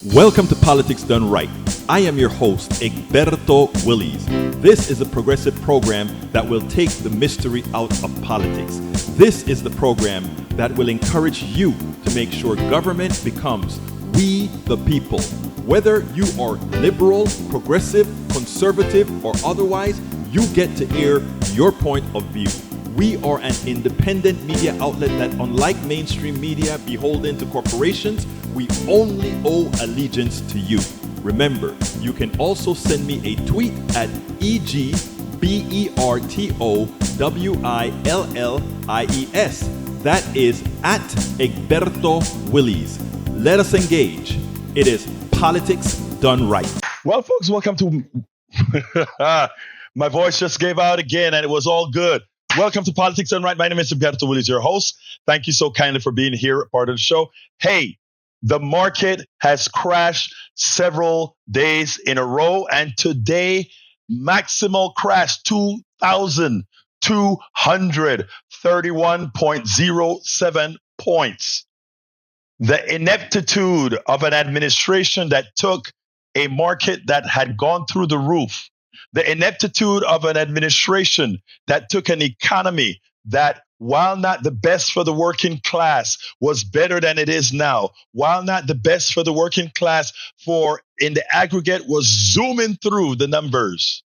Welcome to Politics Done Right. I am your host, Egberto Willies. This is a progressive program that will take the mystery out of politics. This is the program that will encourage you to make sure government becomes we the people. Whether you are liberal, progressive, conservative, or otherwise, you get to air your point of view. We are an independent media outlet that, unlike mainstream media beholden to corporations, we only owe allegiance to you. Remember, you can also send me a tweet at EGBERTOWILLIES. That is at Egberto Willies. Let us engage. It is Politics Done Right. Well, folks, welcome to... My voice just gave out again, and it was all good. Welcome to Politics Done Right. My name is Egberto Willies, your host. Thank you so kindly for being here, part of the show. Hey, the market has crashed several days in a row, and today, maximal crash, 2,231.07 points. The ineptitude of an administration that took a market that had gone through the roof. The ineptitude of an administration that took an economy that, while not the best for the working class, was better than it is now. While not the best for the working class, for in the aggregate was zooming through the numbers.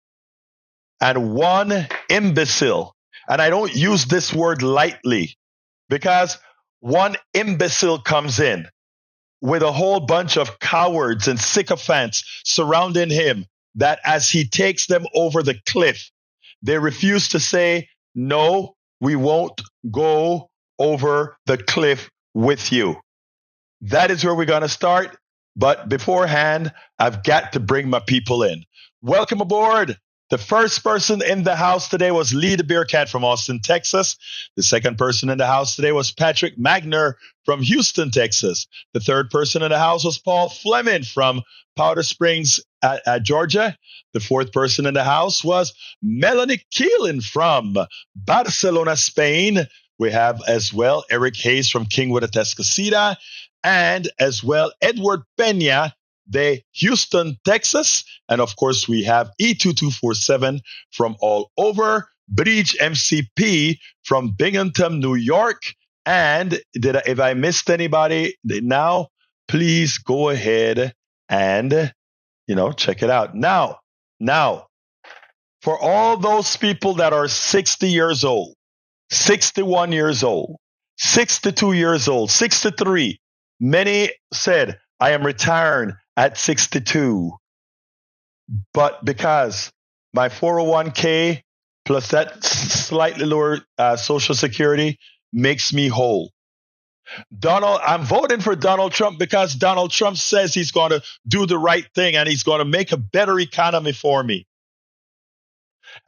And one imbecile, and I don't use this word lightly, because one imbecile comes in with a whole bunch of cowards and sycophants surrounding him, that as he takes them over the cliff, they refuse to say, no, we won't go over the cliff with you. That is where we're going to start. But beforehand, I've got to bring my people in. Welcome aboard. The first person in the house today was Lee the Bearcat from Austin, Texas. The second person in the house today was Patrick Magner from Houston, Texas. The third person in the house was Paul Fleming from Powder Springs, Georgia. The fourth person in the house was Melanie Keelan from Barcelona, Spain. We have as well Eric Hayes from Kingwood, Atascocita, and as well Edward Pena, the Houston, Texas. And of course, we have E2247 from all over, Bridge MCP from Binghamton, New York. And if I missed anybody now, please go ahead and, check it out. Now, for all those people that are 60 years old, 61 years old, 62 years old, 63, many said, I am retiring at 62. But because my 401k plus that slightly lower Social Security makes me whole. I'm voting for Donald Trump because Donald Trump says he's going to do the right thing and he's going to make a better economy for me.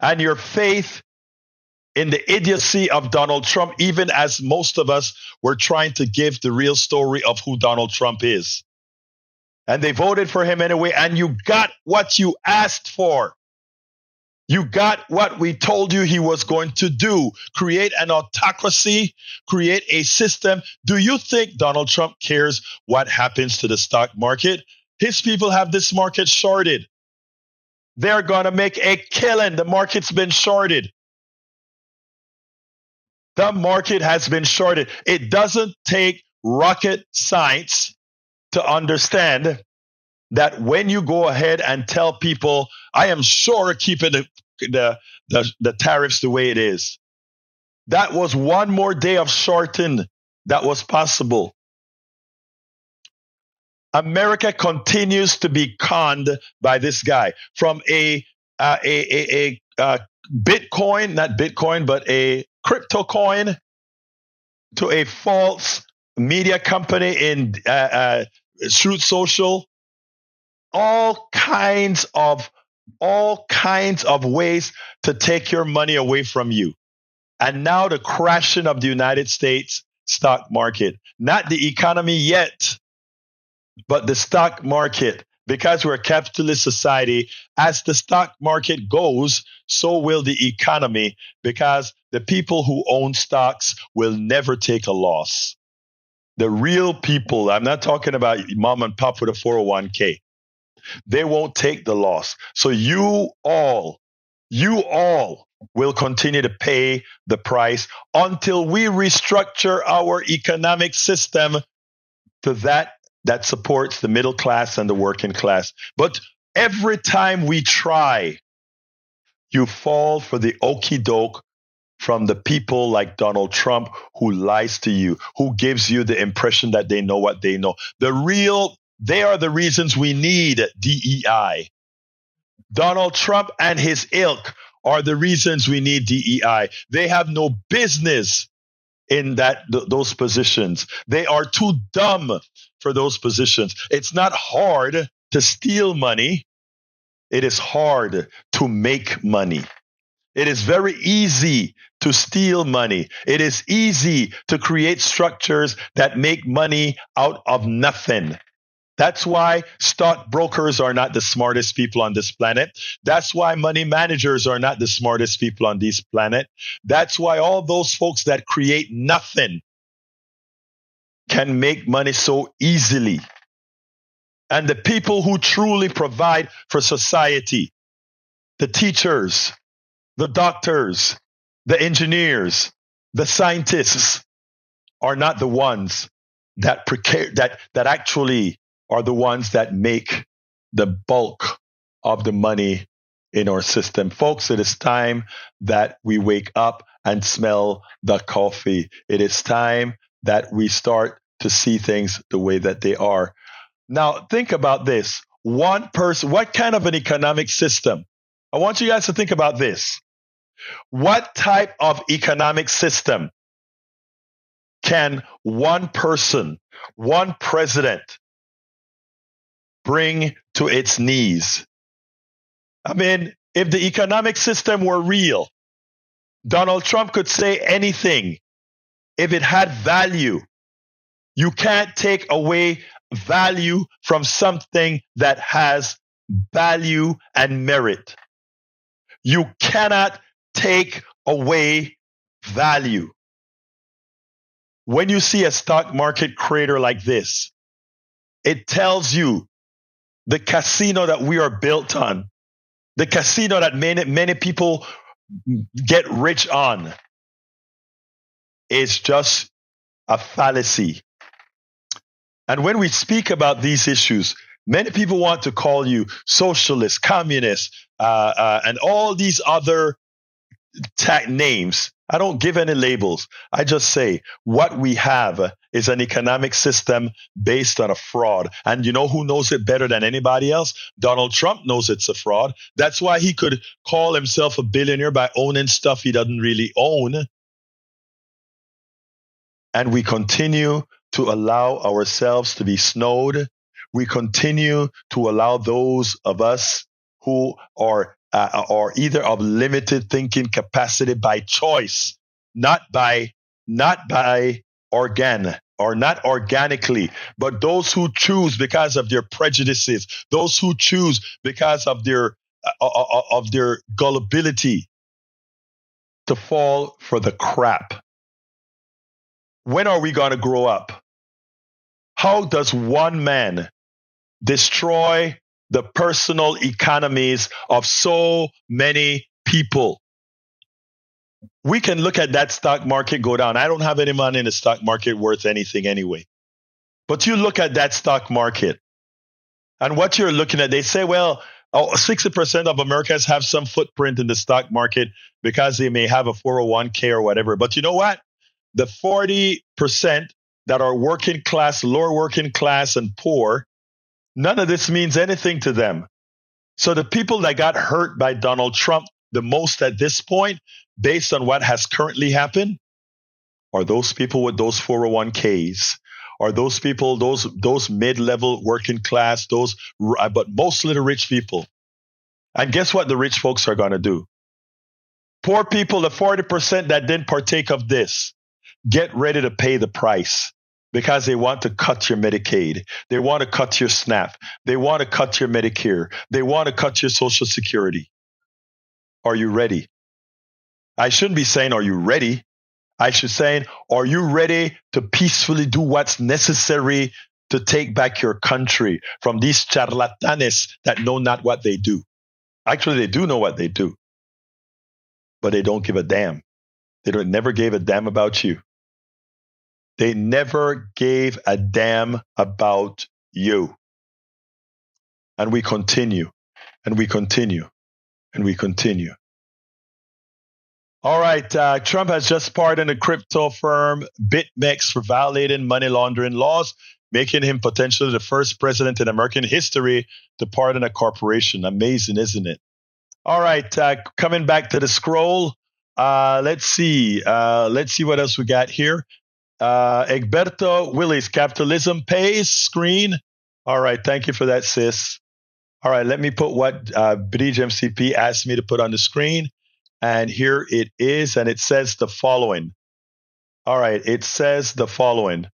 And your faith in the idiocy of Donald Trump, even as most of us were trying to give the real story of who Donald Trump is. And they voted for him anyway, and you got what you asked for. You got what we told you he was going to do. Create an autocracy, create a system. Do you think Donald Trump cares what happens to the stock market? His people have this market shorted. They're going to make a killing. The market's been shorted. The market has been shorted. It doesn't take rocket science to understand that when you go ahead and tell people, I am sure keeping the tariffs the way it is. That was one more day of shorting that was possible. America continues to be conned by this guy from a Bitcoin, not Bitcoin, but a crypto coin to a false media company in Truth Social, all kinds of ways to take your money away from you. And now the crashing of the United States stock market, not the economy yet, but the stock market. Because we're a capitalist society, as the stock market goes, so will the economy, because the people who own stocks will never take a loss. The real people, I'm not talking about mom and pop with a 401k. They won't take the loss. So you all will continue to pay the price until we restructure our economic system to that supports the middle class and the working class. But every time we try, you fall for the okey doke from the people like Donald Trump, who lies to you, who gives you the impression that they know what they know. They are the reasons we need DEI. Donald Trump and his ilk are the reasons we need DEI. They have no business in those positions. They are too dumb for those positions. It's not hard to steal money. It is hard to make money. It is very easy to steal money. It is easy to create structures that make money out of nothing. That's why stockbrokers are not the smartest people on this planet. That's why money managers are not the smartest people on this planet. That's why all those folks that create nothing can make money so easily. And the people who truly provide for society, the teachers, the doctors, the engineers, the scientists, are not the ones that actually are the ones that make the bulk of the money in our system. Folks, it is time that we wake up and smell the coffee. It is time that we start to see things the way that they are. Now, think about this. One person, what kind of an economic system? I want you guys to think about this. What type of economic system can one person, one president, bring to its knees? I mean, if the economic system were real, Donald Trump could say anything if it had value. You can't take away value from something that has value and merit. You cannot take away value. When you see a stock market crater like this, it tells you the casino that we are built on, the casino that many people get rich on, is just a fallacy. And when we speak about these issues, many people want to call you socialist, communist, and all these other names. I don't give any labels. I just say what we have is an economic system based on a fraud. And you know who knows it better than anybody else? Donald Trump knows it's a fraud. That's why he could call himself a billionaire by owning stuff he doesn't really own. And we continue to allow ourselves to be snowed. We continue to allow those of us who are either of limited thinking capacity by choice, not organically, but those who choose because of their prejudices, those who choose because of their gullibility, to fall for the crap. When are we going to grow up? How does one man destroy the personal economies of so many people? We can look at that stock market go down. I don't have any money in the stock market worth anything anyway. But you look at that stock market and what you're looking at, they say, well, 60% of Americans have some footprint in the stock market because they may have a 401k or whatever. But you know what? The 40% that are working class, lower working class, and poor, none of this means anything to them. So the people that got hurt by Donald Trump the most at this point, based on what has currently happened, are those people with those 401ks, are those people, those mid-level working class, but mostly the rich people. And guess what the rich folks are going to do? Poor people, the 40% that didn't partake of this, get ready to pay the price. Because they want to cut your Medicaid. They want to cut your SNAP. They want to cut your Medicare. They want to cut your Social Security. Are you ready? I shouldn't be saying, are you ready? I should say, are you ready to peacefully do what's necessary to take back your country from these charlatanes that know not what they do? Actually, they do know what they do, but they don't give a damn. Never gave a damn about you. They never gave a damn about you. And we continue, and we continue, and we continue. All right, Trump has just pardoned a crypto firm, BitMEX, for violating money laundering laws, making him potentially the first president in American history to pardon a corporation. Amazing, isn't it? All right, coming back to the scroll. Let's see what else we got here. Egberto, Willies, capitalism pays screen. All right, thank you for that, sis. All right, let me put what Bridge MCP asked me to put on the screen. And here it is, and it says the following. All right, it says the following.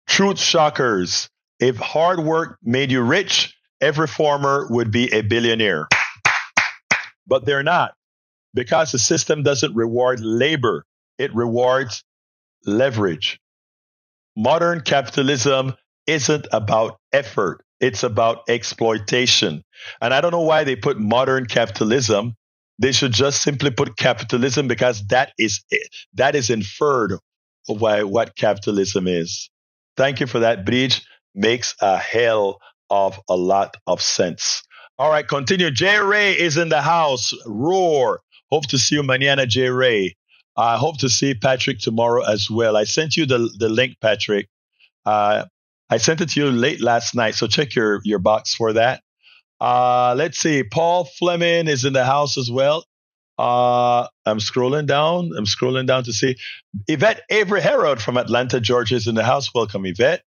Truth shockers. If hard work made you rich, every farmer would be a billionaire. But they're not, because the system doesn't reward labor. It rewards leverage. Modern capitalism isn't about effort. It's about exploitation. And I don't know why they put modern capitalism. They should just simply put capitalism, because that is inferred of what capitalism is. Thank you for that, Bridge. Makes a hell of a lot of sense. All right, continue. J. Ray is in the house. Roar. Hope to see you mañana, J. Ray. I hope to see Patrick tomorrow as well. I sent you the link, Patrick. I sent it to you late last night, so check your box for that. Let's see. Paul Fleming is in the house as well. I'm scrolling down to see. Yvette Avery Herod from Atlanta, Georgia is in the house. Welcome, Yvette.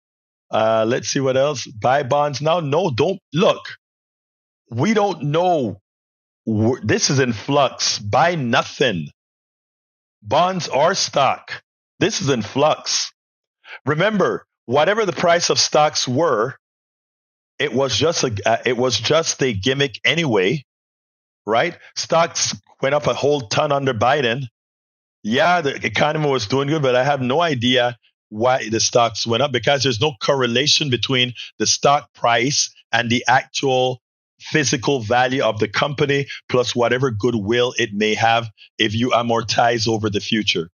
Let's see what else. Buy bonds now. No, don't look. We don't know. This is in flux. Buy nothing. Bonds are stock. This is in flux. Remember, whatever the price of stocks were, it was just a gimmick anyway, right? Stocks went up a whole ton under Biden. Yeah, the economy was doing good, but I have no idea why the stocks went up, because there's no correlation between the stock price and the actual physical value of the company, plus whatever goodwill it may have if you amortize over the future.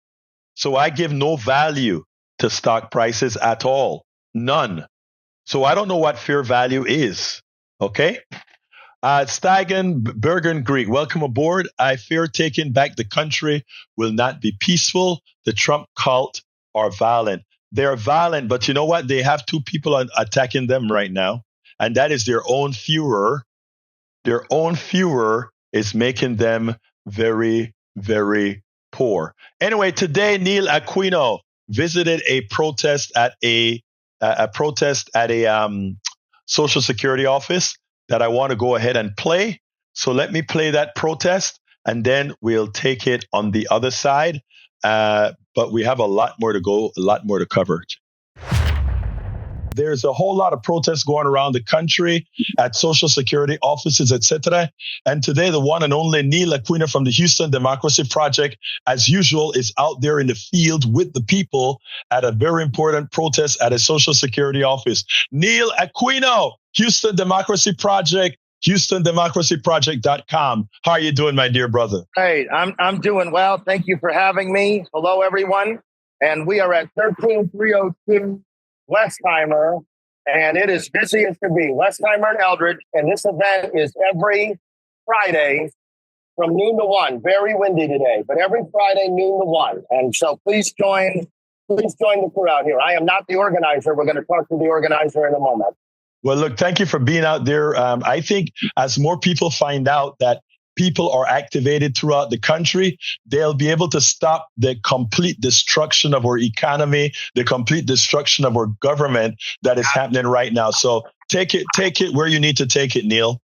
So I give no value to stock prices at all. None. So I don't know what fair value is. Okay? Steigen Bergen Greek, welcome aboard. I fear taking back the country will not be peaceful. The Trump cult are violent. They're violent, but you know what? They have two people attacking them right now, and that is their own Führer. Their own Führer is making them very, very poor. Anyway, today Neil Aquino visited a protest at a Social Security office that I want to go ahead and play. So let me play that protest, and then we'll take it on the other side. But we have a lot more to go, a lot more to cover. There's a whole lot of protests going around the country at Social Security offices, etc. And today, the one and only Neil Aquino from the Houston Democracy Project, as usual, is out there in the field with the people at a very important protest at a Social Security office. Neil Aquino, Houston Democracy Project, HoustonDemocracyProject.com. How are you doing, my dear brother? Hey, I'm doing well. Thank you for having me. Hello, everyone. And we are at 13302 Westheimer, and it is busy as can be. Westheimer and Eldridge, and this event is every Friday from noon to 1. Very windy today, but every Friday noon to 1. And so please join the crew out here. I am not the organizer. We're going to talk to the organizer in a moment. Well, look, thank you for being out there. I think as more people find out that people are activated throughout the country, they'll be able to stop the complete destruction of our economy, the complete destruction of our government that is happening right now. So take it where you need to take it, Neil.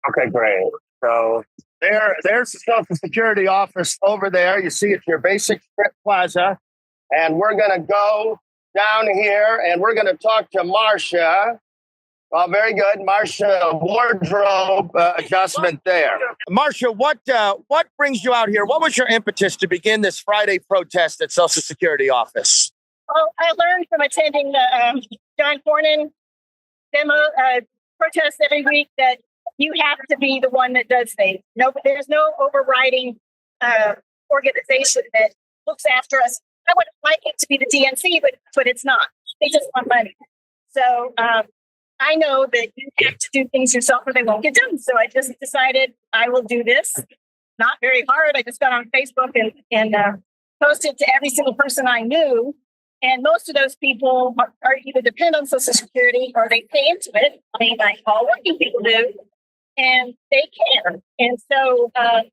Okay, great. So there's the Social Security office over there. You see it's your basic strip plaza. And we're going to go down here and we're going to talk to Marcia. Well, very good, Marcia. Wardrobe adjustment there. Marcia, what brings you out here? What was your impetus to begin this Friday protest at Social Security office? Well, I learned from attending the John Cornyn demo protest every week that you have to be the one that does things. No, there's no overriding organization that looks after us. I would like it to be the DNC, but it's not. They just want money. So I know that you have to do things yourself or they won't get done. So I just decided I will do this. Not very hard. I just got on Facebook and posted to every single person I knew. And most of those people are either depend on Social Security or they pay into it. I mean, like all working people do. And they care. And so I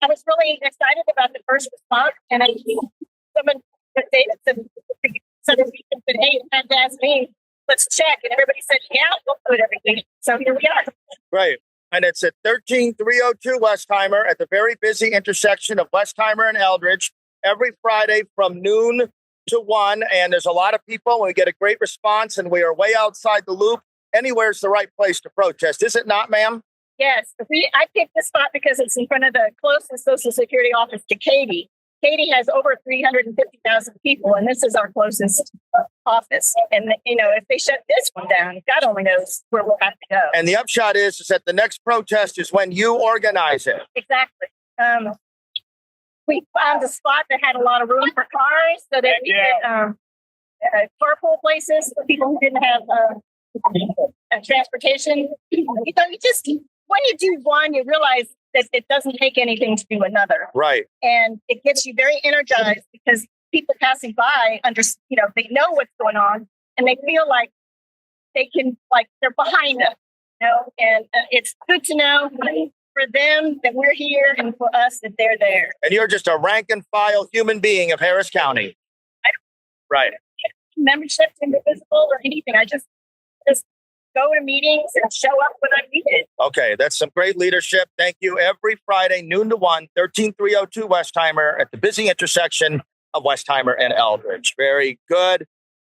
was really excited about the first response. And I someone, David said, hey, you had to ask me, let's check. And everybody said, yeah, we'll put everything. So here we are. Right. And it's at 13302 Westheimer at the very busy intersection of Westheimer and Eldridge every Friday from noon to 1. And there's a lot of people. We get a great response and we are way outside the loop. Anywhere's the right place to protest. Is it not, ma'am? Yes. I picked this spot because it's in front of the closest Social Security office to Katy. Katy has over 350,000 people, and this is our closest office. And, if they shut this one down, God only knows where we'll have to go. And the upshot is that the next protest is when you organize it. Exactly. We found a spot that had a lot of room for cars so that we could carpool places for people who didn't have transportation. When you do one, you realize that it doesn't take anything to do another. Right. And it gets you very energized because people passing by, they know what's going on and they feel like they're behind us, and it's good to know for them that we're here and for us that they're there. And you're just a rank and file human being of Harris County. Right. Membership indivisible or anything. I just go to meetings and show up when I'm needed. Okay, that's some great leadership. Thank you. Every Friday, noon to 1, 13302 Westheimer at the busy intersection of Westheimer and Eldridge. Very good.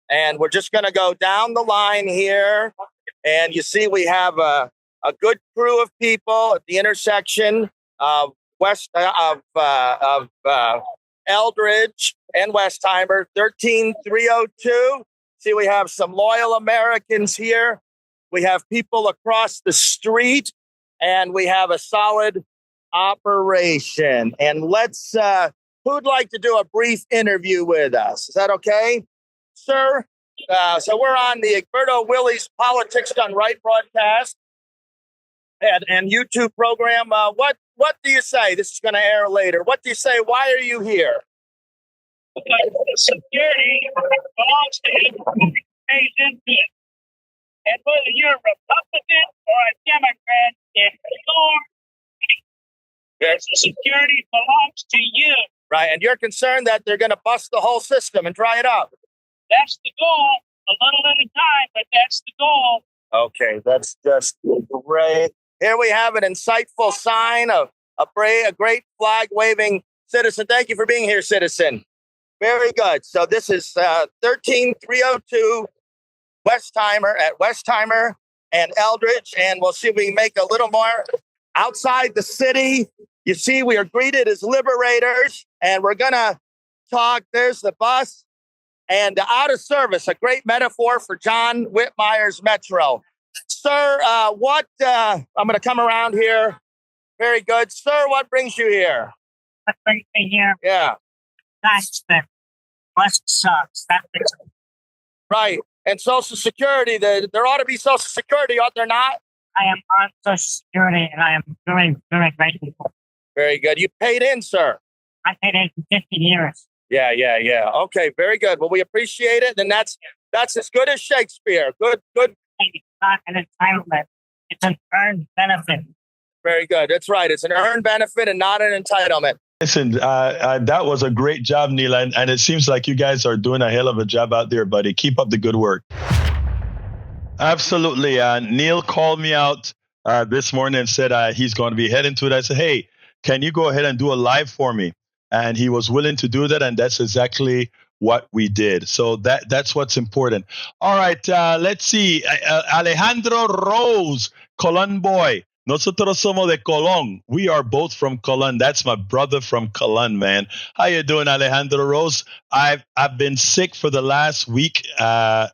And we're just going to go down the line here. And you see we have a good crew of people at the intersection of Eldridge and Westheimer, 13302. See, we have some loyal Americans here. We have people across the street, and we have a solid operation. And let's, who'd like to do a brief interview with us? Is that okay, sir? So we're on the Egberto Willies Politics Done Right broadcast and YouTube program. What do you say? This is going to air later. What do you say? Why are you here? Security belongs to Asian people. And whether you're a Republican or a Democrat, if the security belongs to you. Right, and you're concerned that they're going to bust the whole system and dry it up. That's the goal. A little at a time, but that's the goal. Okay, that's just great. Here we have an insightful sign of a great flag-waving citizen. Thank you for being here, citizen. Very good. So this is 13302 Westheimer at Westheimer and Eldridge, and we'll see if we can make a little more outside the city. You see, we are greeted as liberators, and we're going to talk. There's the bus and out of service, a great metaphor for John Whitmire's Metro. Sir, I'm going to come around here. Very good. Sir, what brings you here? What brings me here? Yeah. That's the bus sucks. That brings me. Right. And Social Security, there ought to be Social Security, ought there not? I am on Social Security, and I am very, very grateful. Very good. You paid in, sir. I paid in for 50 years. Yeah. Okay, very good. Well, we appreciate it, and that's as good as Shakespeare. Good. It's not an entitlement. It's an earned benefit. Very good. That's right. It's an earned benefit and not an entitlement. Listen, that was a great job, Neil, and it seems like you guys are doing a hell of a job out there, buddy. Keep up the good work. Absolutely. Neil called me out this morning and said he's going to be heading to it. I said, hey, can you go ahead and do a live for me? And he was willing to do that, and that's exactly what we did. So that's what's important. All right, let's see. Alejandro Rose, Colón boy. Nosotros somos de Colón. We are both from Colón. That's my brother from Colón, man. How you doing, Alejandro Rose? I've been sick for the last week. Well,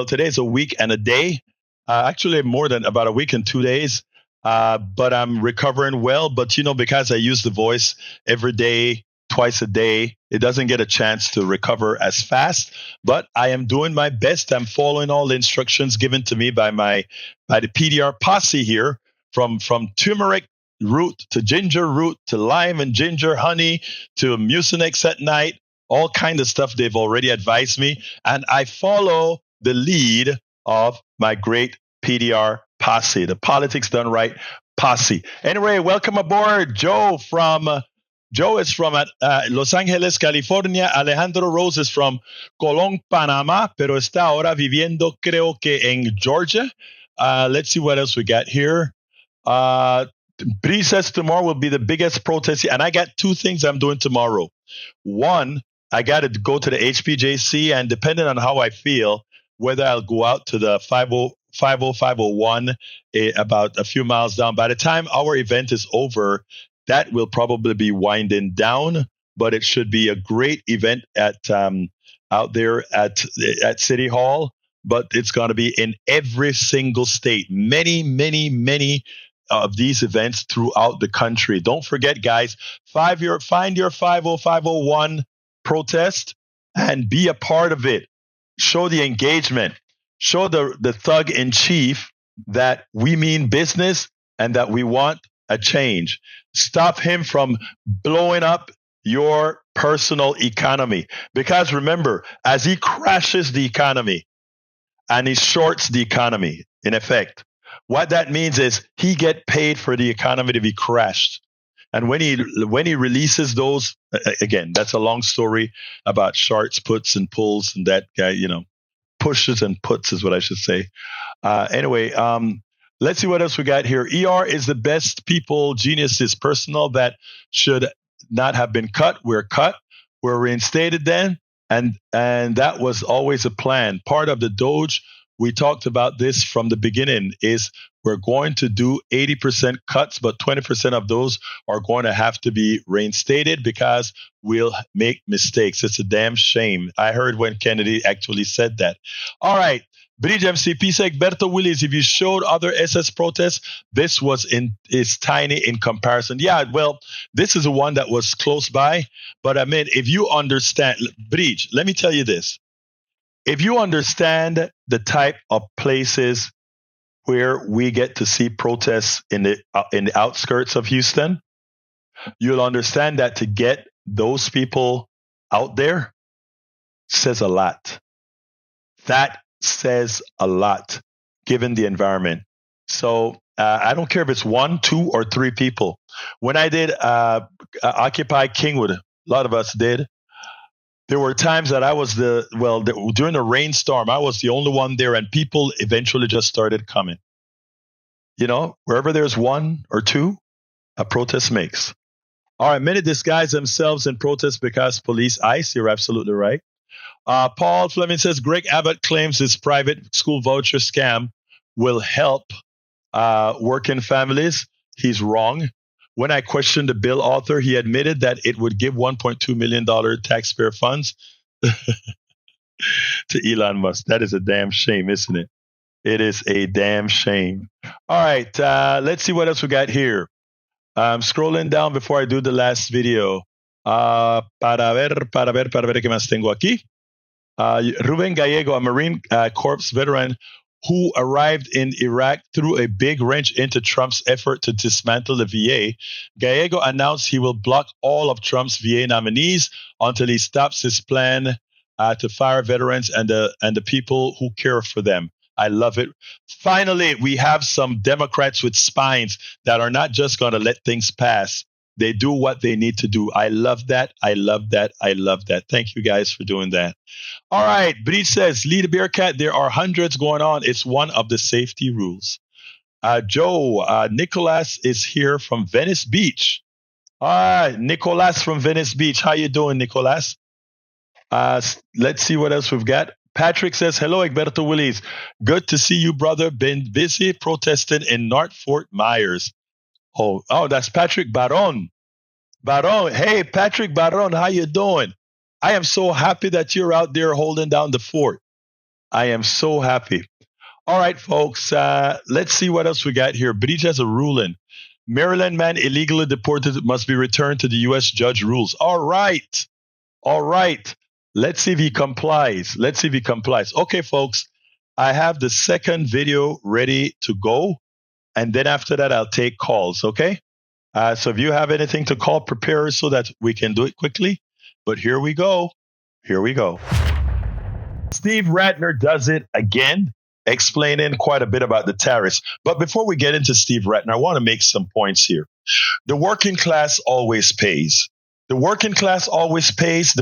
today's a week and a day. Actually, more than about a week and 2 days. But I'm recovering well. But because I use the voice every day, twice a day, it doesn't get a chance to recover as fast. But I am doing my best. I'm following all the instructions given to me by the PDR posse here. From turmeric root to ginger root to lime and ginger honey to mucinex at night, all kind of stuff they've already advised me, and I follow the lead of my great PDR posse, the Politics Done Right posse. Anyway, welcome aboard, Joe is from Los Angeles, California. Alejandro Rose is from Colón, Panamá, pero está ahora viviendo, creo que en Georgia. Let's see what else we got here. Bree says tomorrow will be the biggest protest, and I got 2 things I'm doing tomorrow. One, I got to go to the HPJC, and depending on how I feel, whether I'll go out to the 50501 about a few miles down. By the time our event is over, that will probably be winding down, but it should be a great event at out there at City Hall. But it's going to be in every single state. Many, many, many of these events throughout the country. Don't forget, guys, find your 50501 protest and be a part of it. Show the engagement. Show the thug in chief that we mean business and that we want a change. Stop him from blowing up your personal economy. Because remember, as he crashes the economy and he shorts the economy, in effect, what that means is he get paid for the economy to be crashed. And when he releases those, again, that's a long story about shorts, puts, and pulls, and that guy, pushes and puts is what I should say. Anyway, let's see what else we got here. ER is the best people. Genius is personal that should not have been cut. We're cut. We're reinstated then. And that was always a plan. Part of the Doge, we talked about this from the beginning, is we're going to do 80% cuts, but 20% of those are going to have to be reinstated because we'll make mistakes. It's a damn shame. I heard when Kennedy actually said that. All right. Bridge MCP said, Egberto, Willies, if you showed other SS protests, this is tiny in comparison. Yeah, well, this is the one that was close by. But I mean, if you understand, Bridge, let me tell you this. If you understand the type of places where we get to see protests in the outskirts of Houston, you'll understand that to get those people out there says a lot. That says a lot given the environment. So I don't care if it's 1, 2, or 3 people. When I did Occupy Kingwood, a lot of us did, there were times that I was during a rainstorm, I was the only one there, and people eventually just started coming. Wherever there's 1 or 2, a protest makes. All right, many disguise themselves in protest because police ICE. You're absolutely right. Paul Fleming says, Greg Abbott claims his private school voucher scam will help working families. He's wrong. When I questioned the bill author, he admitted that it would give $1.2 million taxpayer funds to Elon Musk. That is a damn shame, isn't it? It is a damn shame. All right, let's see what else we got here. I'm scrolling down before I do the last video. Para ver qué más tengo aquí. Ruben Gallego, a Marine Corps veteran who arrived in Iraq threw a big wrench into Trump's effort to dismantle the VA. Gallego announced he will block all of Trump's VA nominees until he stops his plan to fire veterans and the people who care for them. I love it. Finally, we have some Democrats with spines that are not just going to let things pass. They do what they need to do. I love that. I love that. I love that. Thank you guys for doing that. All right. Breed says, Lead a Bearcat. There are hundreds going on. It's one of the safety rules. Joe, Nicholas is here from Venice Beach. All right. Nicholas from Venice Beach. How you doing, Nicholas? Let's see what else we've got. Patrick says, hello, Egberto Willies. Good to see you, brother. Been busy protesting in North Fort Myers. Oh, that's Patrick Baron. Baron. Hey, Patrick Baron, how you doing? I am so happy that you're out there holding down the fort. I am so happy. All right, folks, let's see what else we got here. Breach has a ruling. Maryland man illegally deported must be returned to the U.S. judge rules. All right. Let's see if he complies. Okay, folks, I have the second video ready to go. And then after that, I'll take calls, okay? So if you have anything to call, prepare so that we can do it quickly. But here we go. Steve Rattner does it again, explaining quite a bit about the tariffs. But before we get into Steve Rattner, I want to make some points here. The working class always pays. The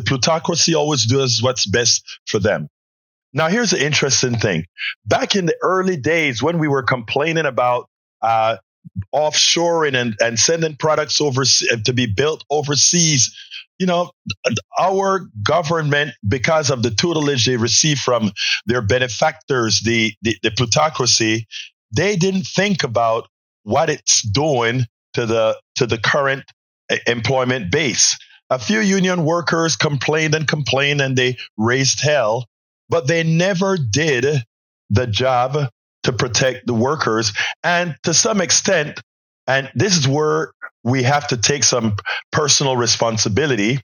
plutocracy always does what's best for them. Now, here's the interesting thing. Back in the early days when we were complaining about offshoring and sending products to be built overseas, our government, because of the tutelage they receive from their benefactors, the plutocracy, they didn't think about what it's doing to the current employment base. A few union workers complained and they raised hell, but they never did the job to protect the workers. And to some extent, and this is where we have to take some personal responsibility,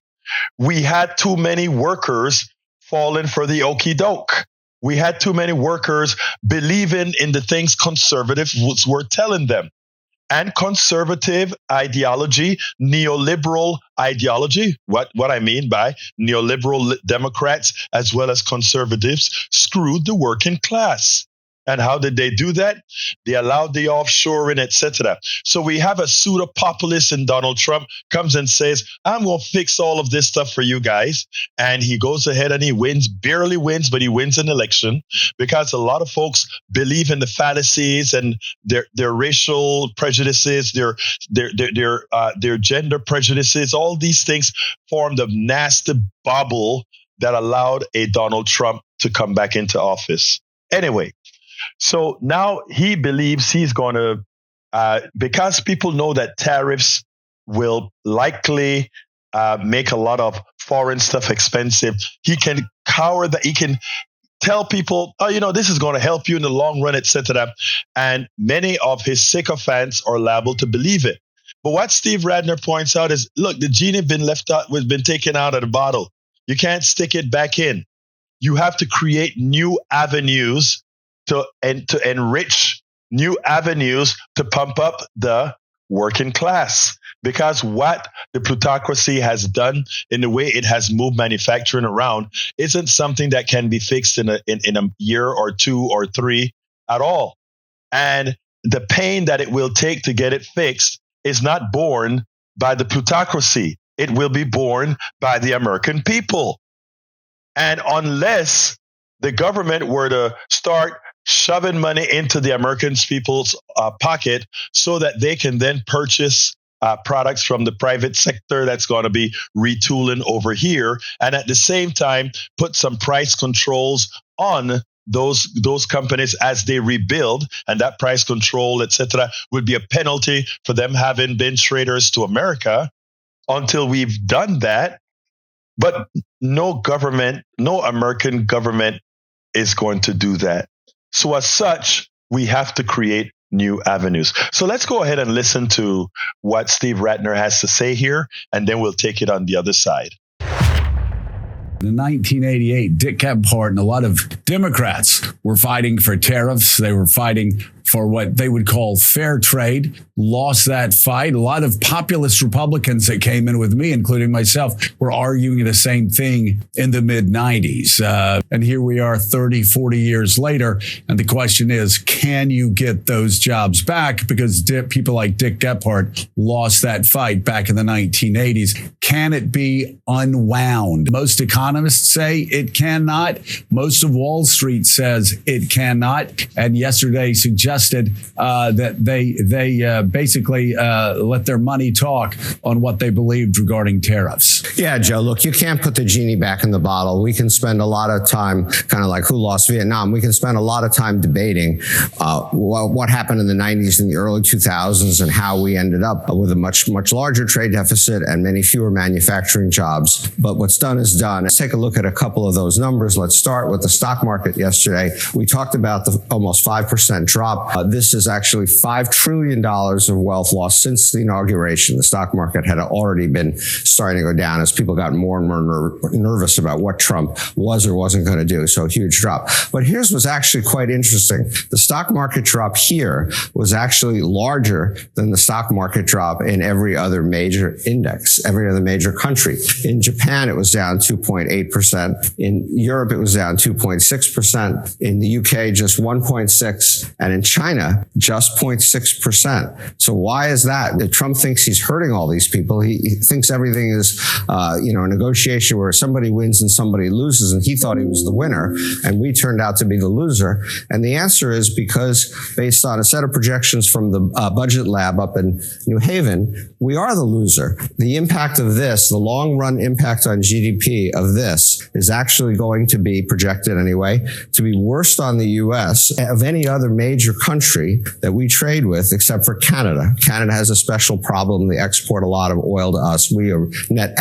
we had too many workers falling for the okie doke. We had too many workers believing in the things conservatives were telling them. And conservative ideology, neoliberal ideology, what I mean by neoliberal Democrats as well as conservatives, screwed the working class. And how did they do that? They allowed the offshoring, etc. So we have a pseudo-populist in Donald Trump comes and says, I'm going to fix all of this stuff for you guys. And he goes ahead and he wins, barely wins, but he wins an election because a lot of folks believe in the fallacies and their racial prejudices, their gender prejudices. All these things formed a nasty bubble that allowed a Donald Trump to come back into office. Anyway. So now he believes he's going to, because people know that tariffs will likely make a lot of foreign stuff expensive, he can he can tell people, this is going to help you in the long run, etc. And many of his sycophants are liable to believe it. But what Steve Rattner points out is, look, the genie been taken out of the bottle. You can't stick it back in. You have to create new avenues to enrich, new avenues to pump up the working class. Because what the plutocracy has done in the way it has moved manufacturing around isn't something that can be fixed in a year or 2 or 3 at all. And the pain that it will take to get it fixed is not borne by the plutocracy. It will be borne by the American people. And unless the government were to start shoving money into the American people's pocket so that they can then purchase products from the private sector that's going to be retooling over here, and at the same time put some price controls on those companies as they rebuild, and that price control, etc., would be a penalty for them having been traders to America. Until we've done that, but no American government is going to do that. So as such, we have to create new avenues. So let's go ahead and listen to what Steve Rattner has to say here, and then we'll take it on the other side. In 1988, Dick Gephardt and a lot of Democrats were fighting for tariffs. They were fighting for what they would call fair trade, lost that fight. A lot of populist Republicans that came in with me, including myself, were arguing the same thing in the mid-90s. And here we are 30, 40 years later. And the question is, can you get those jobs back? Because people like Dick Gephardt lost that fight back in the 1980s. Can it be unwound? Most economists say it cannot. Most of Wall Street says it cannot. And yesterday suggested suggested that they basically let their money talk on what they believed regarding tariffs. Yeah, Joe, look, you can't put the genie back in the bottle. We can spend a lot of time, kind of like who lost Vietnam, we can spend a lot of time debating what happened in the 90s and the early 2000s and how we ended up with a much larger trade deficit and many fewer manufacturing jobs. But what's done is done. Let's take a look at a couple of those numbers. Let's start with the stock market yesterday. We talked about the almost 5% drop. This is actually $5 trillion of wealth lost since the inauguration. The stock market had already been starting to go down as people got more and more nervous about what Trump was or wasn't going to do. So a huge drop. But here's what's actually quite interesting. The stock market drop here was actually larger than the stock market drop in every other major index, every other major country. In Japan, it was down 2.8%. In Europe, it was down 2.6%. In the UK, just 1.6%. And in China, just 0.6%. So why is that? Trump thinks he's hurting all these people. He thinks everything is, a negotiation where somebody wins and somebody loses, and he thought he was the winner, and we turned out to be the loser. And the answer is because, based on a set of projections from the budget lab up in New Haven, we are the loser. The impact of this, the long-run impact on GDP of this, is actually going to be projected anyway to be worst on the U.S. of any other major country that we trade with, except for Canada. Canada has a special problem. They export a lot of oil to us. We are net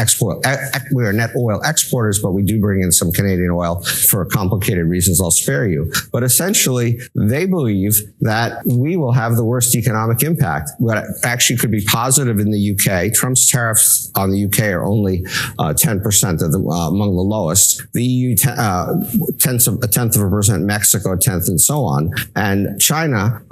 oil exporters, but we do bring in some Canadian oil for complicated reasons I'll spare you. But essentially, they believe that we will have the worst economic impact. What actually could be positive in the UK, Trump's tariffs on the UK are only 10% of among the lowest. The EU, a tenth of a percent, Mexico, a tenth, and so on. And China,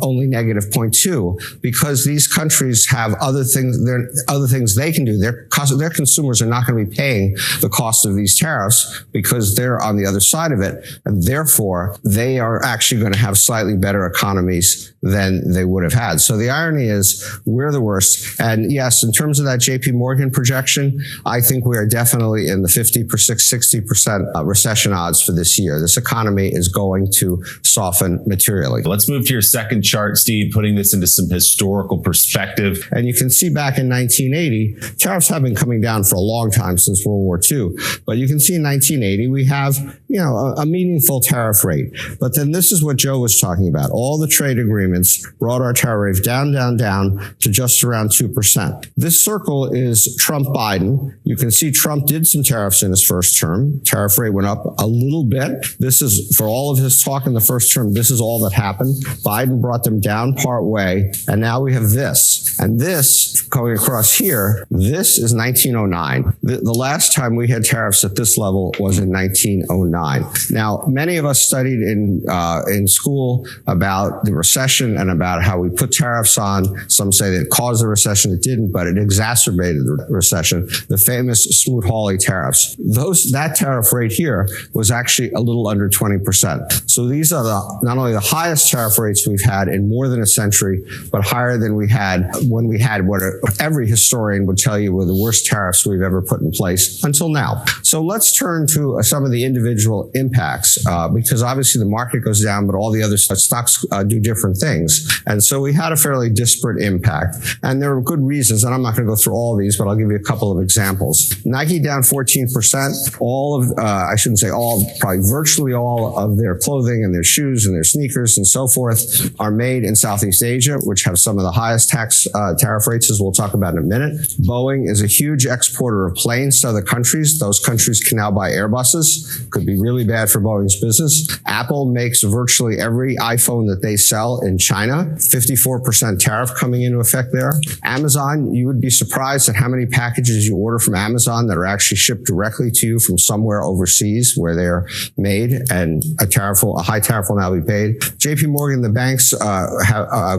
only negative 0.2, because these countries have other things they can do. Their consumers are not going to be paying the cost of these tariffs because they're on the other side of it. And therefore, they are actually going to have slightly better economies than they would have had. So the irony is we're the worst. And yes, in terms of that JP Morgan projection, I think we are definitely in the 60% recession odds for this year. This economy is going to soften materially. Let's move to your second chart, Steve, putting this into some historical perspective. And you can see back in 1980, tariffs have been coming down for a long time since World War II. But you can see in 1980, we have, a meaningful tariff rate. But then this is what Joe was talking about. All the trade agreements brought our tariff rate down to just around 2%. This circle is Trump-Biden. You can see Trump did some tariffs in his first term. Tariff rate went up a little bit. This is, for all of his talk in the first term, this is all that happened. Biden brought them down part way. And now we have this. And this, going across here, this is 1909. The last time we had tariffs at this level was in 1909. Now, many of us studied in school about the recession and about how we put tariffs on. Some say that it caused the recession. It didn't, but it exacerbated the recession. The famous Smoot-Hawley tariffs. That tariff rate here was actually a little under 20%. So these are not only the highest tariff rates we've had in more than a century, but higher than we had when we had what every historian would tell you were the worst tariffs we've ever put in place until now. So let's turn to some of the individual impacts, because obviously the market goes down, but all the other stocks do different things. And so we had a fairly disparate impact. And there are good reasons, and I'm not going to go through all of these, but I'll give you a couple of examples. Nike down 14%. Probably virtually all of their clothing and their shoes and their sneakers and so forth are made in Southeast Asia, which have some of the highest tariff rates, as we'll talk about in a minute. Boeing is a huge exporter of planes to other countries. Those countries can now buy Airbuses. Could be really bad for Boeing's business. Apple makes virtually every iPhone that they sell in China. 54% tariff coming into effect there. Amazon, you would be surprised at how many packages you order from Amazon that are actually shipped directly to you from somewhere overseas where they're made, and a high tariff will now be paid. JP Morgan, the banks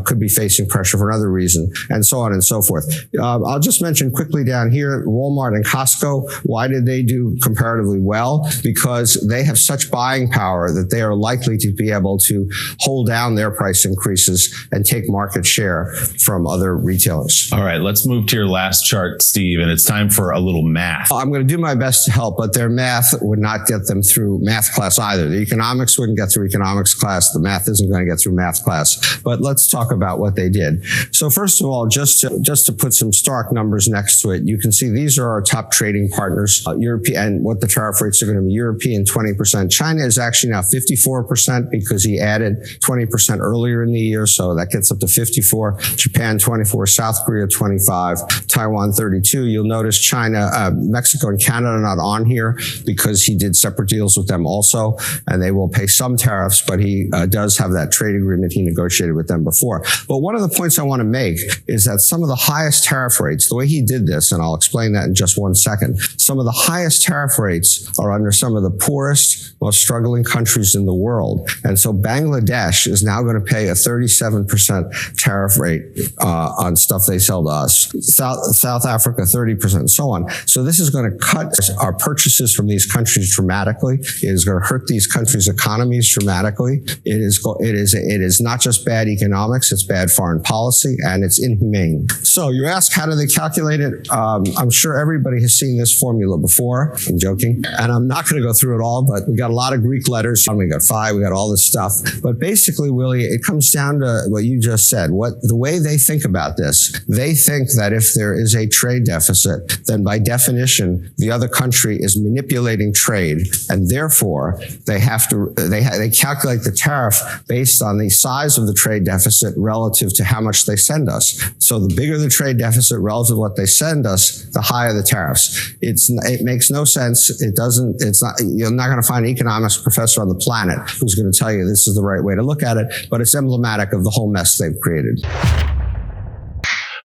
could be facing pressure for another reason, and so on and so forth. I'll just mention quickly down here, Walmart and Costco. Why did they do comparatively well? Because they have such buying power that they are likely to be able to hold down their price increase increases and take market share from other retailers. All right, let's move to your last chart, Steve, and it's time for a little math. I'm going to do my best to help, but their math would not get them through math class either. The economics wouldn't get through economics class. The math isn't going to get through math class. But let's talk about what they did. So first of all, just to put some stark numbers next to it, you can see these are our top trading partners. European, and what the tariff rates are going to be: European 20%. China is actually now 54% because he added 20% earlier in the year, so that gets up to 54. Japan 24, South Korea 25, Taiwan 32. You'll notice China, Mexico, and Canada are not on here because he did separate deals with them also, and they will pay some tariffs, but he does have that trade agreement he negotiated with them before. But one of the points I want to make is that some of the highest tariff rates, the way he did this, and I'll explain that in just one second, some of the highest tariff rates are under some of the poorest, most struggling countries in the world. And so Bangladesh is now going to pay a 37% tariff rate on stuff they sell to us. South Africa, 30%, and so on. So this is going to cut our purchases from these countries dramatically. It is going to hurt these countries' economies dramatically. It is not just bad economics, it's bad foreign policy, and it's inhumane. So you ask, how do they calculate it? I'm sure everybody has seen this formula before. I'm joking. And I'm not going to go through it all, but we got a lot of Greek letters. We got phi, we got all this stuff. But basically, Willie, it comes down to what you just said. The way they think about this, they think that if there is a trade deficit, then by definition, the other country is manipulating trade, and therefore they calculate the tariff based on the size of the trade deficit relative to how much they send us. So the bigger the trade deficit relative to what they send us, the higher the tariffs. It makes no sense. You're not going to find an economics professor on the planet who's going to tell you this is the right way to look at it, but it's emblematic of the whole mess they've created.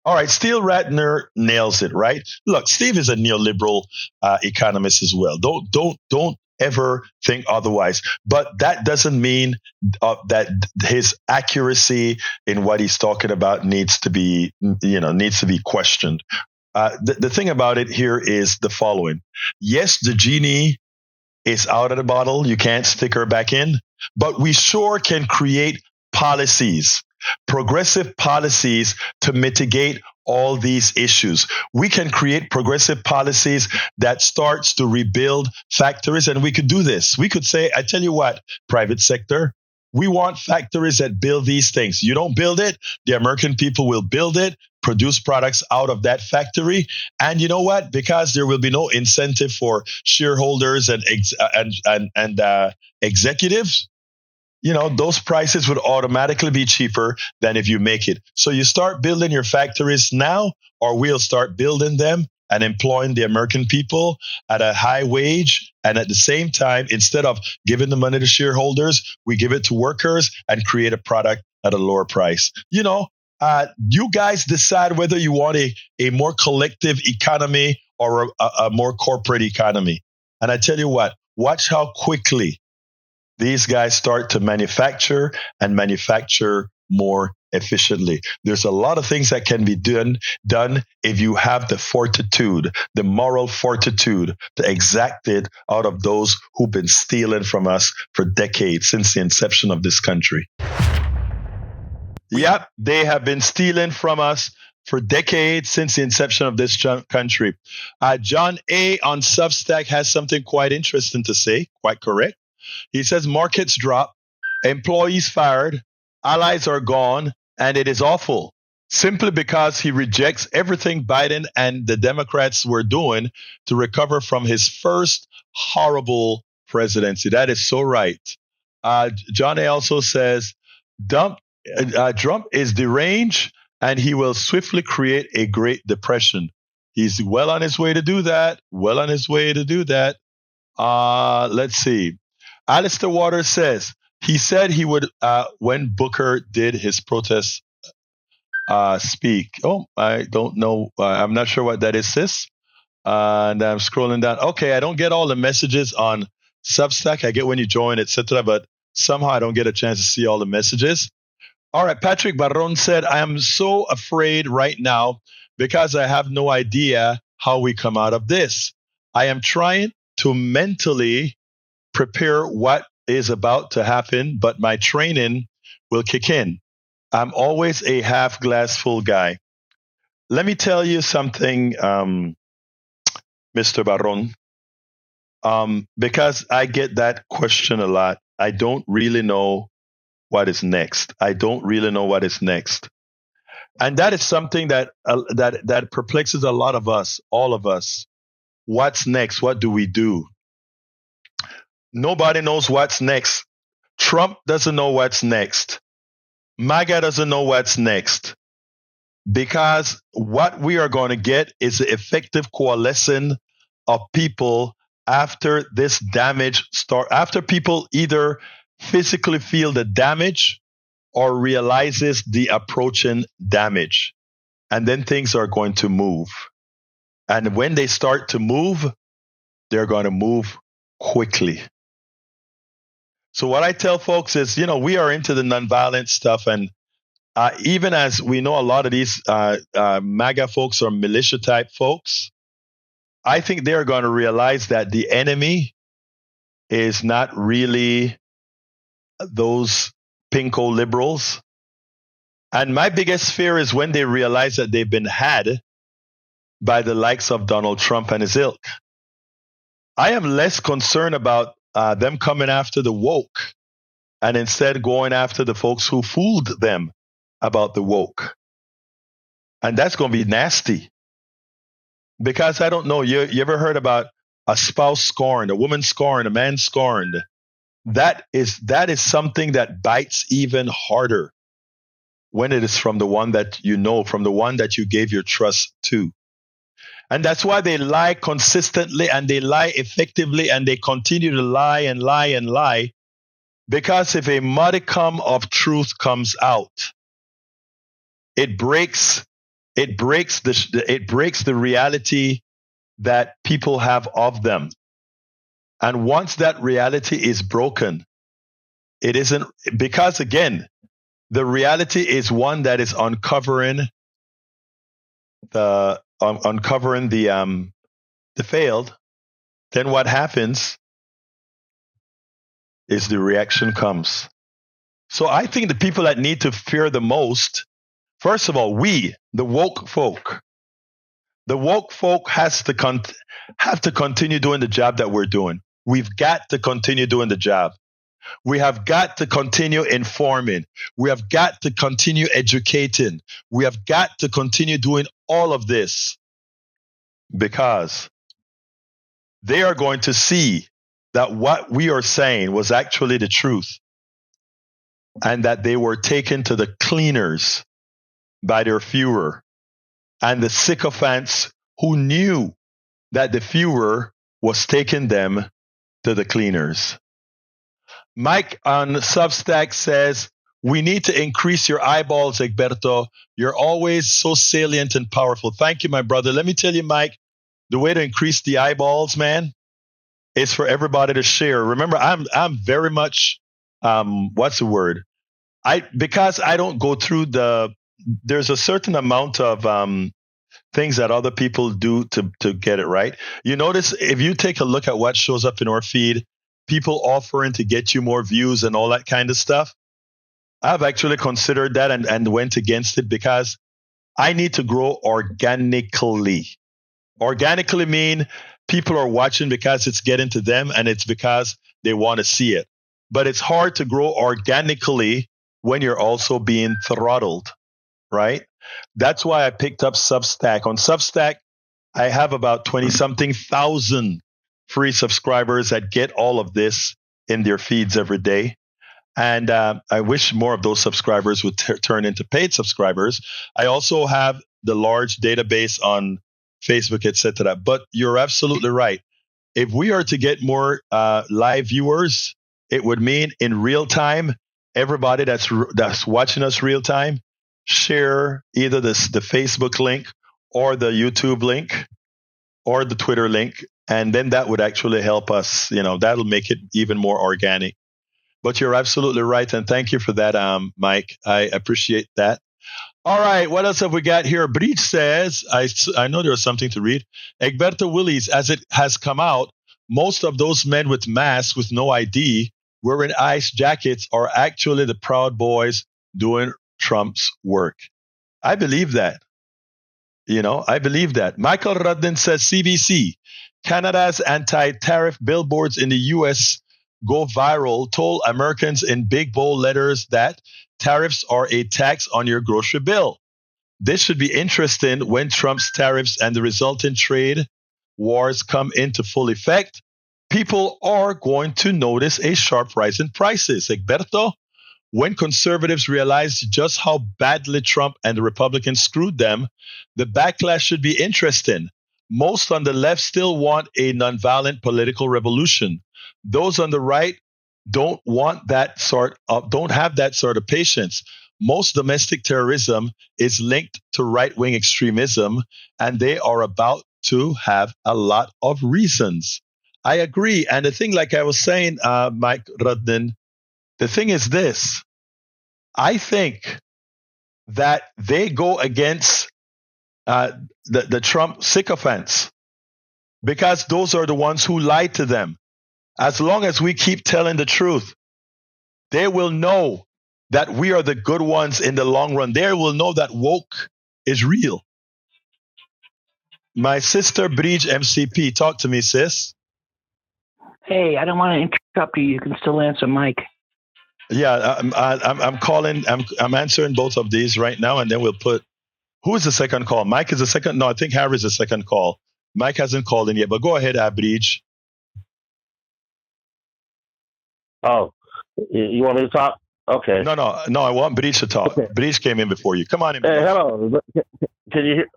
All right, Steve Rattner nails it, right? Look, Steve is a neoliberal economist as well. Don't ever think otherwise. But that doesn't mean that his accuracy in what he's talking about needs to be questioned. The thing about it here is the following. Yes, the genie is out of the bottle. You can't stick her back in, but we sure can create policies, progressive policies to mitigate all these issues. We can create progressive policies that starts to rebuild factories, and we could do this. We could say, I tell you what, private sector, we want factories that build these things. You don't build it, the American people will build it, produce products out of that factory. And you know what? Because there will be no incentive for shareholders and executives, those prices would automatically be cheaper than if you make it. So you start building your factories now, or we'll start building them and employing the American people at a high wage. And at the same time, instead of giving the money to shareholders, we give it to workers and create a product at a lower price. You guys decide whether you want a more collective economy or a more corporate economy. And I tell you what, watch how quickly these guys start to manufacture and manufacture more efficiently. There's a lot of things that can be done if you have the fortitude, the moral fortitude to exact it out of those who've been stealing from us for decades since the inception of this country. Yep, they have been stealing from us for decades since the inception of this country. John A. on Substack has something quite interesting to say, quite correct. He says markets drop, employees fired, allies are gone, and it is awful. Simply because he rejects everything Biden and the Democrats were doing to recover from his first horrible presidency. That is so right. John A. also says, Trump is deranged and he will swiftly create a Great Depression. He's well on his way to do that. Let's see. Alistair Waters says, he said he would, when Booker did his protest speak. Oh, I don't know. I'm not sure what that is, sis. And I'm scrolling down. Okay, I don't get all the messages on Substack. I get when you join, etc. But somehow I don't get a chance to see all the messages. All right, Patrick Barron said, I am so afraid right now because I have no idea how we come out of this. I am trying to mentally prepare what is about to happen, but my training will kick in. I'm always a half glass full guy. Let me tell you something, Mr. Baron, because I get that question a lot. I don't really know what is next. I don't really know what is next. And that is something that perplexes a lot of us, all of us. What's next? What do we do? Nobody knows what's next. Trump doesn't know what's next. MAGA doesn't know what's next. Because what we are going to get is the effective coalescing of people after this damage after people either physically feel the damage or realizes the approaching damage. And then things are going to move. And when they start to move, they're going to move quickly. So what I tell folks is, we are into the nonviolent stuff. And even as we know, a lot of these MAGA folks are militia type folks, I think they're going to realize that the enemy is not really those pinko liberals. And my biggest fear is when they realize that they've been had by the likes of Donald Trump and his ilk. I am less concerned about them coming after the woke and instead going after the folks who fooled them about the woke. And that's going to be nasty. Because I don't know, you ever heard about a spouse scorned, a woman scorned, a man scorned? That is something that bites even harder when it is from the one that you know, from the one that you gave your trust to. And that's why they lie consistently and they lie effectively and they continue to lie and lie and lie. Because if a modicum of truth comes out, it breaks the reality that people have of them. And once that reality is broken, it isn't, because again, the reality is one that is uncovering the failed. Then what happens is the reaction comes. So I think the people that need to fear the most, first of all, the woke folk. The woke folk have to continue doing the job that we're doing. We've got to continue doing the job. We have got to continue informing. We have got to continue educating. We have got to continue doing all of this because they are going to see that what we are saying was actually the truth and that they were taken to the cleaners by their Führer and the sycophants who knew that the Führer was taking them to the cleaners. Mike on Substack says, we need to increase your eyeballs, Egberto. You're always so salient and powerful. Thank you, my brother. Let me tell you, Mike, the way to increase the eyeballs, man, is for everybody to share. Remember, I'm very much, what's the word? Because I don't go through there's a certain amount of things that other people do to get it right. You notice if you take a look at what shows up in our feed, people offering to get you more views and all that kind of stuff. I've actually considered that and went against it because I need to grow organically. Organically mean people are watching because it's getting to them and it's because they want to see it. But it's hard to grow organically when you're also being throttled, right? That's why I picked up Substack. On Substack, I have about 20-something thousand free subscribers that get all of this in their feeds every day. And I wish more of those subscribers would turn into paid subscribers. I also have the large database on Facebook, etc. But you're absolutely right. If we are to get more live viewers, it would mean in real time, everybody that's watching us real time, share either the Facebook link or the YouTube link or the Twitter link. And then that would actually help us. That'll make it even more organic. But you're absolutely right. And thank you for that, Mike. I appreciate that. All right. What else have we got here? Breach says, I know there was something to read. Egberto Willies, as it has come out, most of those men with masks with no ID wearing ice jackets are actually the Proud Boys doing Trump's work. I believe that. I believe that. Michael Rudden says CBC, Canada's anti-tariff billboards in the U.S. go viral, told Americans in big bold letters that tariffs are a tax on your grocery bill. This should be interesting when Trump's tariffs and the resulting trade wars come into full effect. People are going to notice a sharp rise in prices. Egberto, when conservatives realize just how badly Trump and the Republicans screwed them, the backlash should be interesting. Most on the left still want a nonviolent political revolution. Those on the right don't have that sort of patience. Most domestic terrorism is linked to right-wing extremism, and they are about to have a lot of reasons. I agree. And the thing, like I was saying, Mike Rudden, the thing is this. I think that they go against the Trump sycophants because those are the ones who lied to them. As long as we keep telling the truth, they will know that we are the good ones in the long run. They will know that woke is real. My sister, Bridge MCP, talk to me, sis. Hey, I don't want to interrupt you. You can still answer Mike. Yeah, I'm calling. I'm answering both of these right now, and then we'll put. Who is the second call? Mike is the second. No, I think Harry is the second call. Mike hasn't called in yet, but go ahead, Bridge. Oh, you want me to talk? Okay. No, I want Bridge to talk. Okay. Bridge came in before you. Come on in. Hey, hello. Can you hear?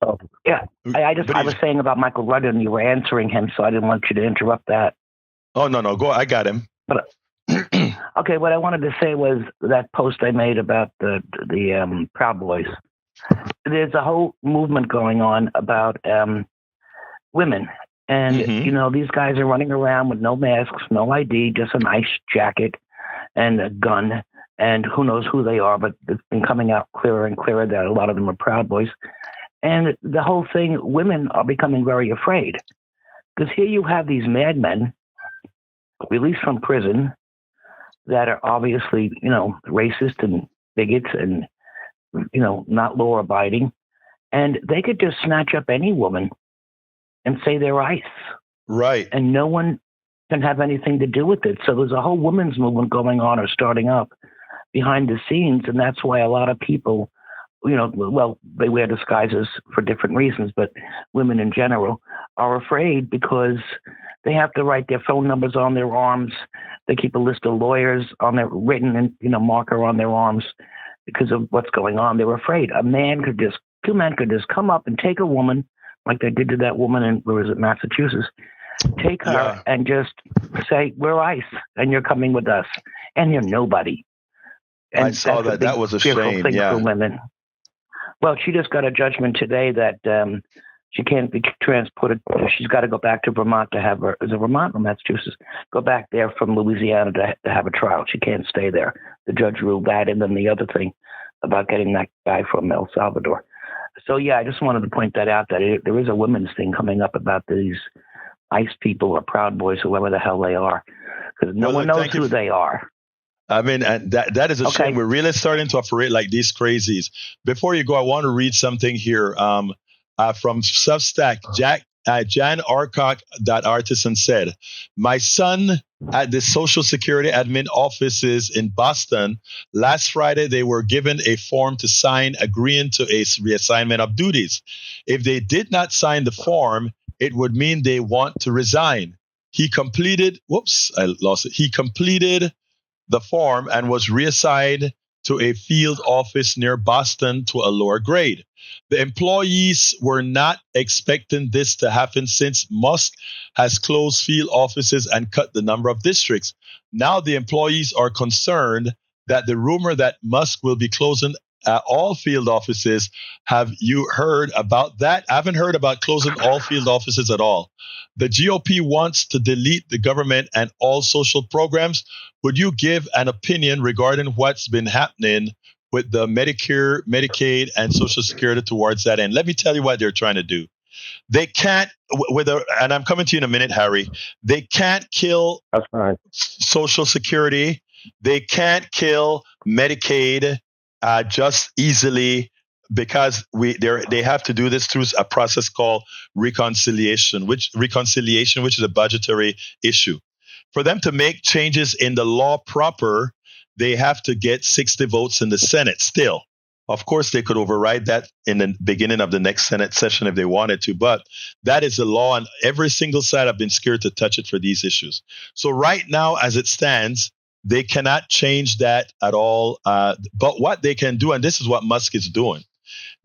Oh. Yeah, I was saying about Michael Rudden. You were answering him, so I didn't want you to interrupt that. Oh, no. Go. I got him. But okay, what I wanted to say was that post I made about the Proud Boys. There's a whole movement going on about women. And, these guys are running around with no masks, no ID, just a nice jacket and a gun. And who knows who they are, but it's been coming out clearer and clearer that a lot of them are Proud Boys. And the whole thing, women are becoming very afraid. Because here you have these madmen released from prison that are obviously, racist and bigots and, not law abiding. And they could just snatch up any woman and say they're ICE. Right. And no one can have anything to do with it. So there's a whole women's movement going on or starting up behind the scenes. And that's why a lot of people, they wear disguises for different reasons, but women in general are afraid because they have to write their phone numbers on their arms. They keep a list of lawyers on their written and, marker on their arms because of what's going on. They're afraid. Two men could just come up and take a woman like they did to that woman in, Massachusetts, take her and just say, we're ICE and you're coming with us and you're nobody. And I saw that. That was a shame. Yeah. For women. Well, she just got a judgment today that she can't be transported. She's got to go back to Vermont to have her. Is it Vermont or Massachusetts? Go back there from Louisiana to have a trial. She can't stay there. The judge ruled that. And then the other thing about getting that guy from El Salvador. So, I just wanted to point that out, that there is a women's thing coming up about these ICE people or Proud Boys, whoever the hell they are, because no one knows who they are. I mean, and that is a shame. We're really starting to operate like these crazies. Before you go, I want to read something here from Substack. Jan Arcock, that artisan, said, my son at the Social Security admin offices in Boston, last Friday, they were given a form to sign agreeing to a reassignment of duties. If they did not sign the form, it would mean they want to resign. He completed the form and was reassigned to a field office near Boston to a lower grade. The employees were not expecting this to happen since Musk has closed field offices and cut the number of districts. Now the employees are concerned that the rumor that Musk will be closing all field offices. Have you heard about that? I haven't heard about closing all field offices at all. The GOP wants to delete the government and all social programs. Would you give an opinion regarding what's been happening with the Medicare, Medicaid, and Social Security towards that end? Let me tell you what they're trying to do. They can't, and I'm coming to you in a minute, Harry. They can't kill Social Security. They can't kill Medicaid. just easily, because they have to do this through a process called reconciliation, which is a budgetary issue. For them to make changes in the law proper, they have to get 60 votes in the Senate still. Of course, they could override that in the beginning of the next Senate session if they wanted to, but that is the law, and every single side have been scared to touch it for these issues. So right now, as it stands, they cannot change that at all. But what they can do, and this is what Musk is doing,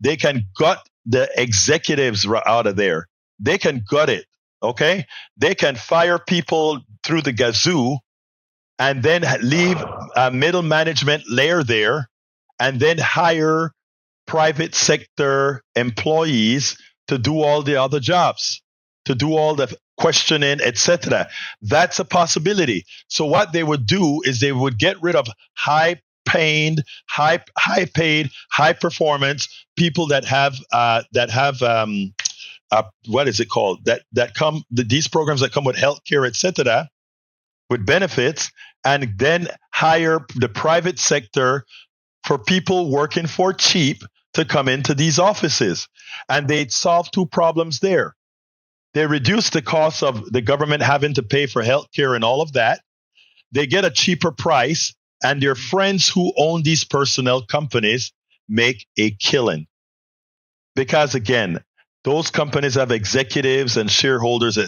they can gut the executives out of there. They can gut it, okay? They can fire people through the gazoo and then leave a middle management layer there, and then hire private sector employees to do all the other jobs, to do all the questioning, etc. That's a possibility. So what they would do is they would get rid of high paid, high performance people that have what is it called? That come these programs that come with healthcare, etc., with benefits, and then hire the private sector for people working for cheap to come into these offices. And they'd solve two problems there. They reduce the cost of the government having to pay for healthcare and all of that. They get a cheaper price, and their friends who own these personnel companies make a killing. Because again, those companies have executives and shareholders.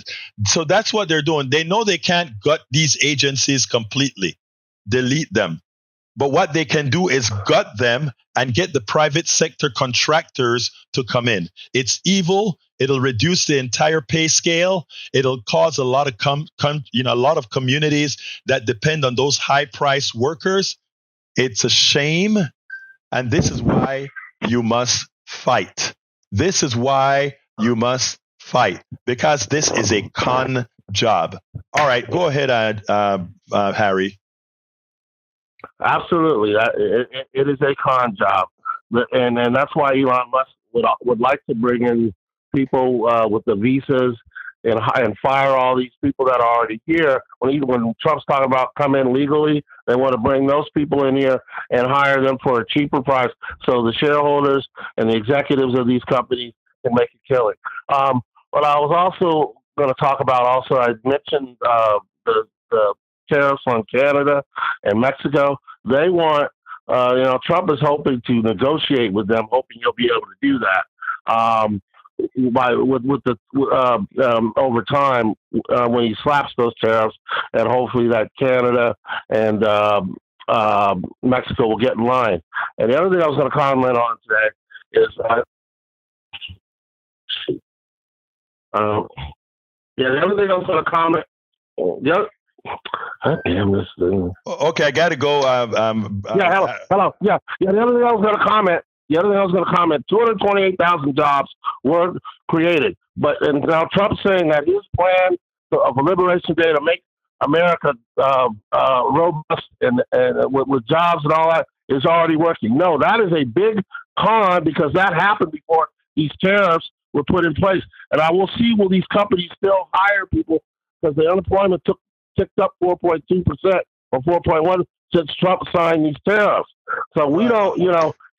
So that's what they're doing. They know they can't gut these agencies completely, delete them. But what they can do is gut them and get the private sector contractors to come in. It's evil. It'll reduce the entire pay scale. It'll cause a lot of a lot of communities that depend on those high-priced workers. It's a shame, and this is why you must fight. This is why you must fight, because this is a con job. All right, go ahead, Harry. Absolutely, it is a con job, and that's why Elon Musk would like to bring in people with the visas and fire all these people that are already here. When Trump's talking about come in legally, they want to bring those people in here and hire them for a cheaper price, so the shareholders and the executives of these companies can make a killing. But I was also going to talk about. I mentioned the tariffs on Canada and Mexico. They want, Trump is hoping to negotiate with them, hoping he'll be able to do that over time when he slaps those tariffs, and hopefully that Canada and Mexico will get in line. And the other thing I was going to comment on today is the other thing I was going to comment. Damn this thing. Okay, I got to go. Hello. Yeah. The other thing I was going to comment. 228,000 jobs were created, and now Trump's saying that his plan of a Liberation Day to make America robust and with jobs and all that is already working. No, that is a big con, because that happened before these tariffs were put in place. And I will see, will these companies still hire people, because the unemployment ticked up 4.2% or 4.1 since Trump signed these tariffs. So we don't,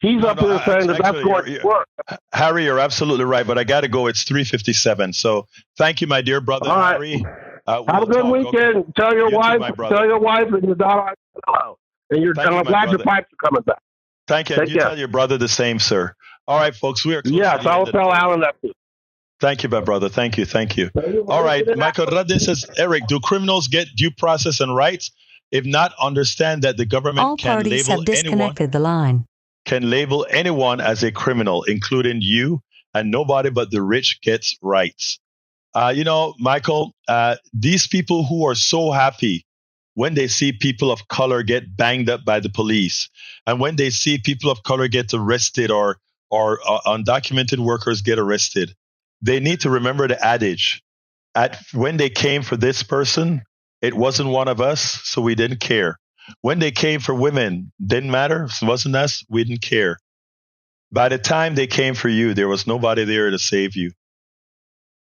he's up here saying that's going to work. Harry, you're absolutely right, but I got to go. It's 3:57. So thank you, my dear brother, all right. Harry. Have a good weekend. Okay. Tell your wife and your daughter hello. And I'm glad your pipes are coming back. Thank you. You tell your brother the same, sir. All right, folks, we are close. Yes, I will tell Alan that too. Thank you, my brother. Thank you. All right. Michael Radin says, Eric, do criminals get due process and rights? If not, understand that the government can label anyone as a criminal, including you, and nobody but the rich gets rights. Michael, these people who are so happy when they see people of color get banged up by the police, and when they see people of color get arrested or undocumented workers get arrested, they need to remember the adage. When they came for this person, it wasn't one of us, so we didn't care. When they came for women, didn't matter. It wasn't us, we didn't care. By the time they came for you, there was nobody there to save you.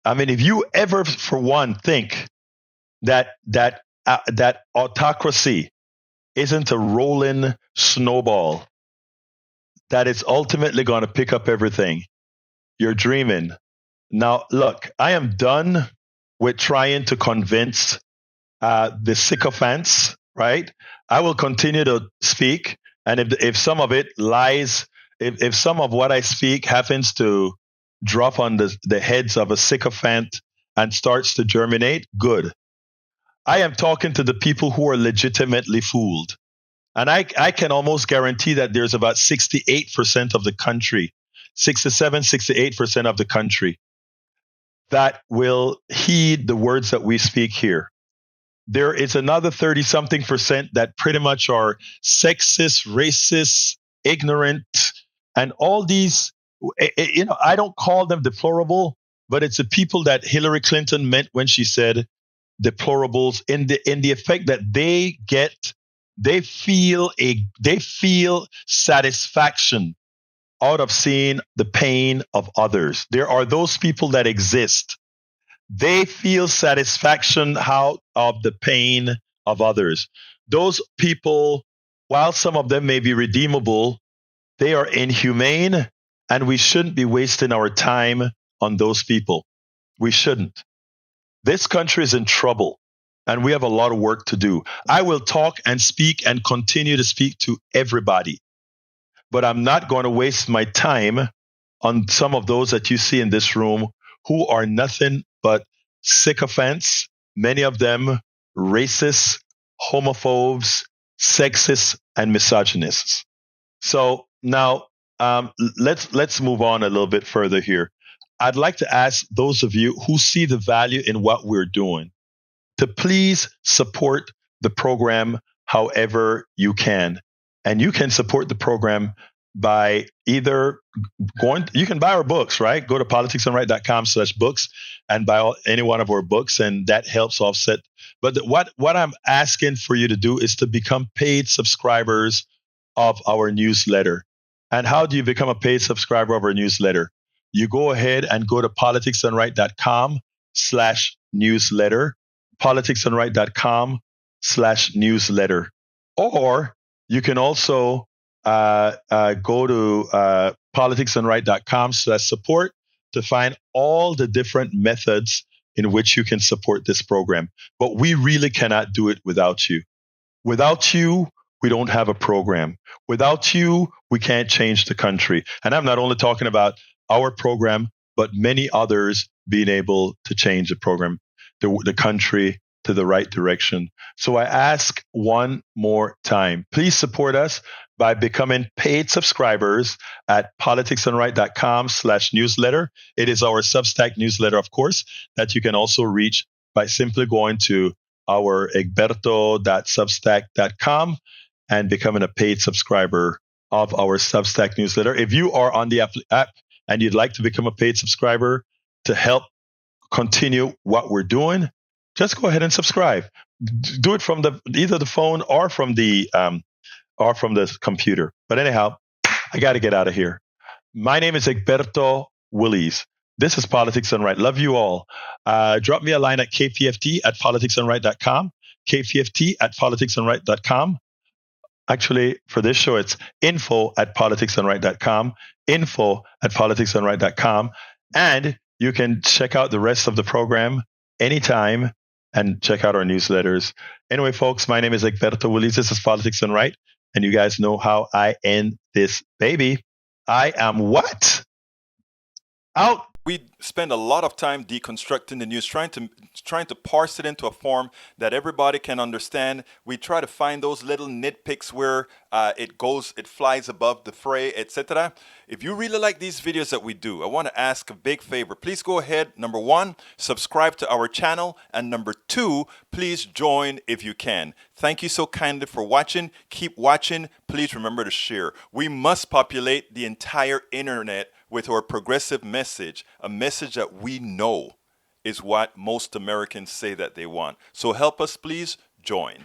I mean, if you ever, for one, think that autocracy isn't a rolling snowball, that it's ultimately going to pick up everything. You're dreaming. Now, look, I am done with trying to convince the sycophants, right? I will continue to speak. And if some of it lies, if some of what I speak happens to drop on the heads of a sycophant and starts to germinate, good. I am talking to the people who are legitimately fooled. And I can almost guarantee that there's about 68% of the country, 67, 68% of the country that will heed the words that we speak here. There is another 30 something percent that pretty much are sexist, racist, ignorant, and all these, I don't call them deplorable, but it's the people that Hillary Clinton meant when she said deplorables in the effect that they feel satisfaction out of seeing the pain of others. There are those people that exist. They feel satisfaction out of the pain of others. Those people, while some of them may be redeemable, they are inhumane, and we shouldn't be wasting our time on those people. We shouldn't. This country is in trouble, and we have a lot of work to do. I will talk and speak and continue to speak to everybody, but I'm not going to waste my time on some of those that you see in this room who are nothing but sycophants, many of them racists, homophobes, sexists, and misogynists. So now let's move on a little bit further here. I'd like to ask those of you who see the value in what we're doing to please support the program however you can. And you can support the program by either you can buy our books, right? Go to politicsandright.com/books and buy any one of our books, and that helps offset. But what I'm asking for you to do is to become paid subscribers of our newsletter. And how do you become a paid subscriber of our newsletter? You go ahead and go to politicsandright.com/newsletter, politicsandright.com/newsletter. Or you can also go to politicsandright.com/support to find all the different methods in which you can support this program. But we really cannot do it without you. Without you, we don't have a program. Without you, we can't change the country. And I'm not only talking about our program, but many others being able to change the program, the country to the right direction. So I ask one more time, please support us by becoming paid subscribers at politicsandright.com/newsletter. It is our Substack newsletter, of course, that you can also reach by simply going to our egberto.substack.com and becoming a paid subscriber of our Substack newsletter. If you are on the app and you'd like to become a paid subscriber to help continue what we're doing, just go ahead and subscribe. Do it from either the phone or from the computer. But anyhow, I got to get out of here. My name is Egberto Willies. This is Politics Done Right. Love you all. Drop me a line at kpft@politicsdoneright.com, kpft@politicsdoneright.com. Actually, for this show, it's info@politicsdoneright.com, info@politicsdoneright.com. And you can check out the rest of the program anytime and check out our newsletters. Anyway, folks, my name is Egberto Willies. This is Politics Done Right. And you guys know how I end this baby. I am what? Out. We spend a lot of time deconstructing the news, trying to parse it into a form that everybody can understand. We try to find those little nitpicks where it flies above the fray, etc. If you really like these videos that we do, I want to ask a big favor. Please go ahead. Number 1, subscribe to our channel. And number 2, please join if you can. Thank you so kindly for watching. Keep watching. Please remember to share. We must populate the entire internet with our progressive message, a message that we know is what most Americans say that they want. So help us, please join.